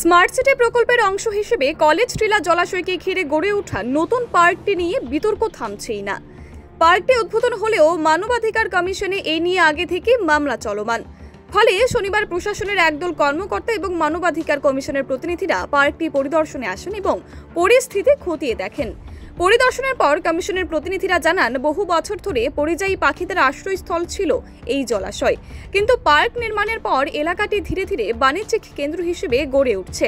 Smart city প্রকল্পের অংশ হিসেবে কলেজ টিলা জলাশয়কে ঘিরে গড়ে ওঠা নতুন পার্কটি নিয়ে বিতর্ক থামছেই না। পার্কটি উদ্বোধন হলেও মানবাধিকার কমিশনে এই নিয়ে আগে থেকে মামলা চলমান। ফলে শনিবার প্রশাসনের একদল কর্মকর্তা এবং মানবাধিকার কমিশনের প্রতিনিধিরা পার্কটি পরিদর্শনে আসেন এবং পরিস্থিতি খতিয়ে দেখেন। পরিদর্শনের পর কমিশনের প্রতিনিধিরা জানান, বহু বছর ধরে পরিযায়ী পাখিদের আশ্রয়স্থল ছিল এই জলাশয়, কিন্তু পার্ক নির্মাণের পর এলাকাটি ধীরে ধীরে বাণিজ্যিক কেন্দ্র হিসেবে গড়ে উঠছে,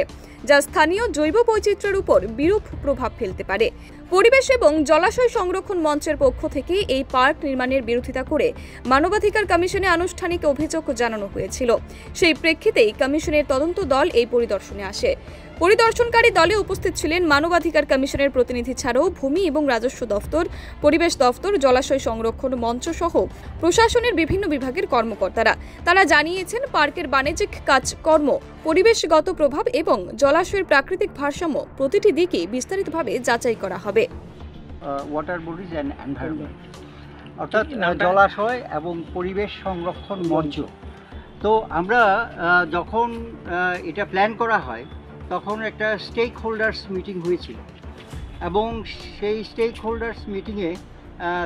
যা স্থানীয় জৈব বৈচিত্র্যের উপর বিরূপ প্রভাব ফেলতে পারে। পরিবেশ এবং জলাশয় সংরক্ষণ মঞ্চের পক্ষ থেকে এই পার্ক নির্মাণের বিরোধিতা করে মানবাধিকার কমিশনে আনুষ্ঠানিক অভিযোগ জানানো হয়েছিল। সেই প্রেক্ষিতেই কমিশনের তদন্ত দল এই পরিদর্শনে আসে। পরিদর্শনকারী দলে উপস্থিত ছিলেন মানবাধিকার কমিশনের প্রতিনিধি ছাড়াও ভূমি এবং রাজস্ব দফতর, পরিবেশ দফতর, জলাশয় সংরক্ষণ মঞ্চ সহ প্রশাসনের বিভিন্ন বিভাগের কর্মকর্তারা। তারা জানিয়েছেন, পার্কের বাণিজ্যিক কাজকর্ম, পরিবেশগত প্রভাব এবং জলাশয়ের প্রাকৃতিক ভারসাম্য প্রতিটি দিকে বিস্তারিতভাবে যাচাই করা হবে। ওয়াটার বডিজ অ্যান্ড এনভায়রনমেন্ট অর্থাৎ জলাশয় এবং পরিবেশ সংরক্ষণ মঞ্চ। তো আমরা যখন এটা প্ল্যান করা হয় তখন একটা স্টেক হোল্ডার্স মিটিং হয়েছিল এবং সেই স্টেক হোল্ডার্স মিটিংয়ে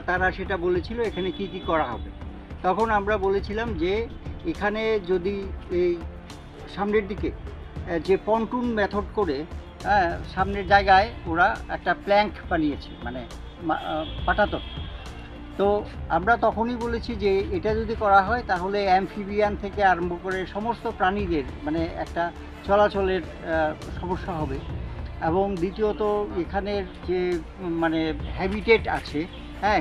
তারা সেটা বলেছিল এখানে কি কি করা হবে। তখন আমরা বলেছিলাম যে এখানে যদি এই সামনের দিকে যে পন্টুন মেথড করে সামনের জায়গায় ওরা একটা প্ল্যাঙ্ক বানিয়েছে, মানে পাটাতন। তো আমরা তখনই বলেছি যে এটা যদি করা হয় তাহলে অ্যামফিবিয়ান থেকে আরম্ভ করে সমস্ত প্রাণীদের মানে একটা চলাচলের সমস্যা হবে। এবং দ্বিতীয়ত এখানের যে মানে হ্যাবিটেট আছে,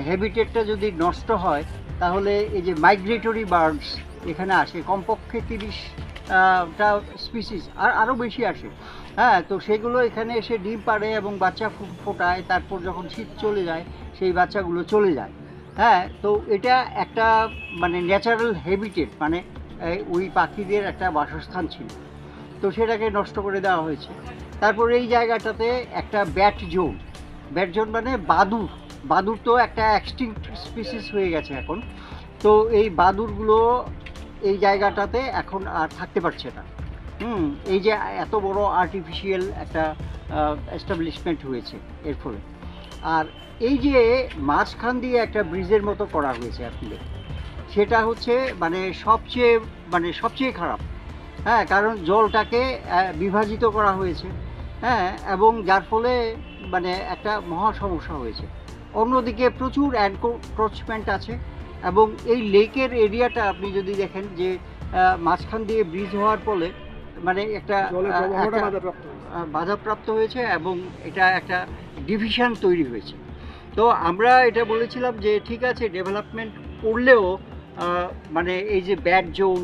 হ্যাবিটেটটা যদি নষ্ট হয় তাহলে এই যে মাইগ্রেটরি বার্ডস এখানে আসে, কমপক্ষে 30টা স্পিসিস আরও বেশি আসে। তো সেগুলো এখানে এসে ডিম পাড়ে এবং বাচ্চা ফোটায়, তারপর যখন শীত চলে যায় সেই বাচ্চাগুলো চলে যায়। তো এটা একটা মানে ন্যাচারাল হ্যাবিটেট, মানে ওই পাখিদের একটা বাসস্থান ছিল, তো সেটাকে নষ্ট করে দেওয়া হয়েছে। তারপর এই জায়গাটাতে একটা ব্যাট জোন মানে বাদুর তো একটা এক্সটিংক্ট স্পিসিস হয়ে গেছে এখন। তো এই বাদুরগুলো এই জায়গাটাতে এখন আর থাকতে পারছে না। এই যে এত বড় আর্টিফিশিয়াল একটা এস্টাবলিশমেন্ট হয়েছে এর ফলে। আর এই যে মাঝখান দিয়ে একটা ব্রিজের মতো করা হয়েছে আপনাদের, সেটা হচ্ছে মানে সবচেয়ে খারাপ। কারণ জলটাকে বিভাজিত করা হয়েছে, এবং যার ফলে মানে একটা মহা সমস্যা হয়েছে। অন্যদিকে প্রচুর এনক্রোচমেন্ট আছে এবং এই লেকের এরিয়াটা আপনি যদি দেখেন যে মাঝখান দিয়ে ব্রিজ হওয়ার ফলে মানে একটা বাধাপ্রাপ্ত হয়েছে এবং এটা একটা ডিভিশন তৈরি হয়েছে। তো আমরা এটা বলেছিলাম যে ঠিক আছে, ডেভেলপমেন্ট করলেও মানে এই যে ব্যাট জোন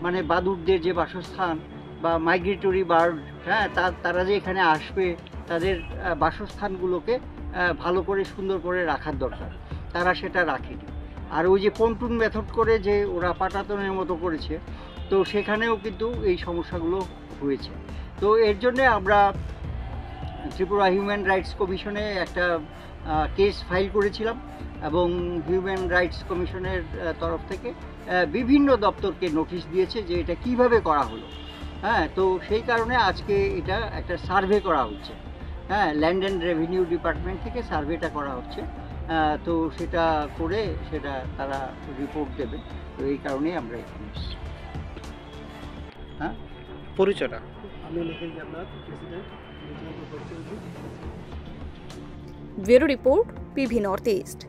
মানে বাদুরদের যে বাসস্থান বা মাইগ্রেটরি বার্ড, তারা যে এখানে আসবে তাদের বাসস্থানগুলোকে ভালো করে সুন্দর করে রাখার দরকার। তারা সেটা রাখেনি। আর ওই যে পন্টুন মেথড করে যে ওরা পাটাতনের মতো করেছে, তো সেখানেও কিন্তু এই সমস্যাগুলো হয়েছে। তো এর জন্যে আমরা ত্রিপুরা হিউম্যান রাইটস কমিশনে একটা কেস ফাইল করেছিলাম এবং হিউম্যান রাইটস কমিশনের তরফ থেকে বিভিন্ন দপ্তরকে নোটিশ দিয়েছে যে এটা কিভাবে করা হলো। তো সেই কারণে আজকে এটা একটা সার্ভে করা হচ্ছে। ল্যান্ড অ্যান্ড রেভিনিউ ডিপার্টমেন্ট থেকে সার্ভেটা করা হচ্ছে। তো সেটা করে সেটা তারা রিপোর্ট দেবে। তো এই কারণেই আমরা এখানে এসেছি। পরিচয়টা bureau report, PV north east.